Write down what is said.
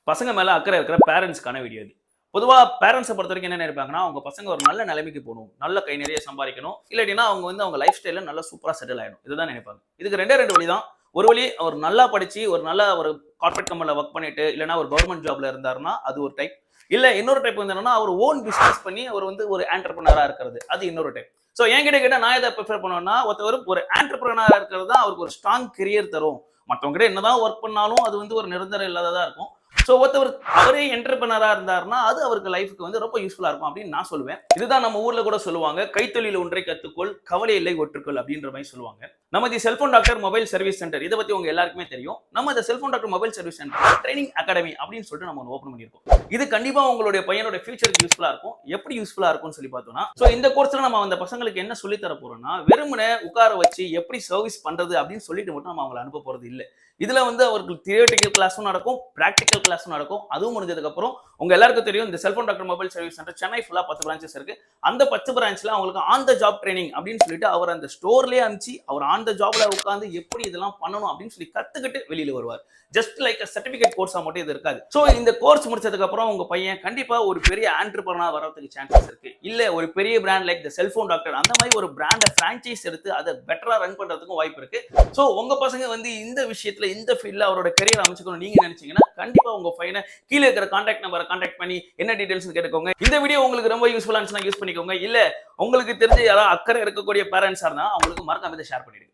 பசங்க மேல அக்கறை இருக்கிற பேரண்ட்ஸ்க்கான வீடியோ இது. பொதுவா பேரண்ட்ஸ பொறுத்தவரைக்கும் என்ன நினைப்பாங்கன்னா, அவங்க பசங்க ஒரு நல்ல நிலைமைக்கு போணும். நல்ல கை நிறைய சம்பாரிக்கணும். இல்லாட்டினா அவங்க அவங்க லைஃப் ஸ்டைல்ல நல்லா சூப்பரா செட்டில் ஆயிடணும். இதுதான் நினைப்பாங்க. இதுக்கு 2 வழி தான். ஒரு வழி அவர் நல்லா படிச்சு, ஒரு நல்ல ஒரு கார்ப்பரேட் கம்பெனில வொர்க் பண்ணிட்டு, இல்லன்னா ஒரு கவர்ன்மென்ட் ஜாப்ல இருந்தாருன்னா, அது ஒரு டைப். இல்ல இன்னொரு டைப் வந்து என்னன்னா, அவர் ஓன் பிசினஸ் பண்ணி அவர் ஒரு ஆன்டர்பிரினியரா இருக்கிறது. அது இன்னொரு டைப். சோ என்கிட்ட கேட்டா நான் எத பிரிஃபர் பண்ணுவேன்னா, ஒருத்தர் ஒரு ஆன்டர்பிரினியரா இருக்கிறது தான் அவருக்கு ஒரு ஸ்ட்ராங் கரியர் தரும். மத்தவங்க கிட்ட என்னதான் ஒர்க் பண்ணாலும் அது ஒரு நிரந்தரம் இல்லாததா இருக்கும். சோ ஒருத்தவர் அவரே என்டர்பிரினரா இருந்தாருன்னா அது அவருக்கு லைஃப்க்கு ரொம்ப யூஸ்ஃபுல்லா இருக்கும் அப்படின்னு நான் சொல்லுவேன். இதுதான் நம்ம ஊர்ல கூட சொல்லுவாங்க, கைத்தொழில் ஒன்றை கத்துக்கொள், கவலை இல்லை ஒற்றுக்கொள் அப்படின்ற மாதிரி சொல்லுவாங்க. நம்ம the cellphone doctor mobile service centre இதை பத்தி உங்க எல்லாருக்குமே தெரியும். நம்ம இந்த cellphone doctor mobile service centre training academy அப்படின்னு சொல்லிட்டு நம்ம ஓபன் பண்ணியிருக்கோம். இது கண்டிப்பா உங்களுடைய பையனோட ஃபியூச்சருக்கு யூஸ்ஃபுல்லா இருக்கும். எப்படி யூஸ்ஃபுல்லா இருக்கும்னு சொல்லி பார்த்தோம்னா, சோ இந்த கோர்ஸ்ல நம்ம அந்த பசங்களுக்கு என்ன சொல்லி தர போறோம்னா, வெறுமனே உட்கார வச்சு எப்படி சர்வீஸ் பண்றது அப்படின்னு சொல்லிட்டு மட்டும் நம்ம அவங்களை அனுப்ப போறது இல்ல. இதுல அவருக்கு தியரிட்டிக்கல் கிளாஸும் நடக்கும், பிராக்டிகல் கிளாஸும் நடக்கும். அதுவும் முடிஞ்சதுக்கு அப்புறம் உங்க எல்லாருக்கும் தெரியும் இந்த cellphone doctor mobile service centre Chennai ஃபுல்லா 10 பிரான்ச்சஸ் இருக்கு. அந்த 10 பிரான்ச்ல அவங்களுக்கு ஆன் த ஜாப் ட்ரைனிங் அப்படின்னு சொல்லிட்டு அவர் அந்த ஸ்டோர்லயே அனுப்பிச்சு அவர் ஆன் த ஜாப்ல உட்கார்ந்து எப்படி இதெல்லாம் பண்ணணும் அப்படின்னு சொல்லி கத்துக்கிட்டு வெளியில வருவார். ஜஸ்ட் லைக் சர்டிபிகேட் கோர்ஸா மட்டும் இது இருக்காது. சோ இந்த கோர்ஸ் முடிச்சதுக்கு அப்புறம் உங்க பையன் கண்டிப்பா ஒரு பெரிய ஆண்டர்பிரினர் வரதுக்கு சான்சஸ் இருக்கு. இல்ல ஒரு பெரிய brand like the cellphone doctor அந்த மாதிரி ஒரு பிராண்ட பிரான்ச்சைஸ் எடுத்து அதை பெட்டரா ரன் பண்றதுக்கும் வாய்ப்பு இருக்கு. சோ உங்க பசங்க இந்த விஷயத்துல இந்த ஃபீல்ட்ல அவரோட கரியர் அமைச்சுக்கணும் நீங்க நினைச்சீங்கன்னா கண்டிப்பா உங்க பையனை கீழே இருக்கிற கான்டாக்ட் நம்பரை கான்டாக்ட் பண்ணி என்ன டீடைல்ஸ் கேட்டுக்கோங்க. இந்த வீடியோ உங்களுக்கு ரொம்ப யூஸ்ஃபுல்லா இருந்துச்சுன்னா யூஸ் பண்ணிக்கோங்க. இல்ல உங்களுக்கு தெரிஞ்ச யாராவது அக்கறை இருக்கக்கூடிய பேரண்ட்ஸா இருந்தா அவங்களுக்கு மறக்காம இதை ஷேர் பண்ணிடுங்க.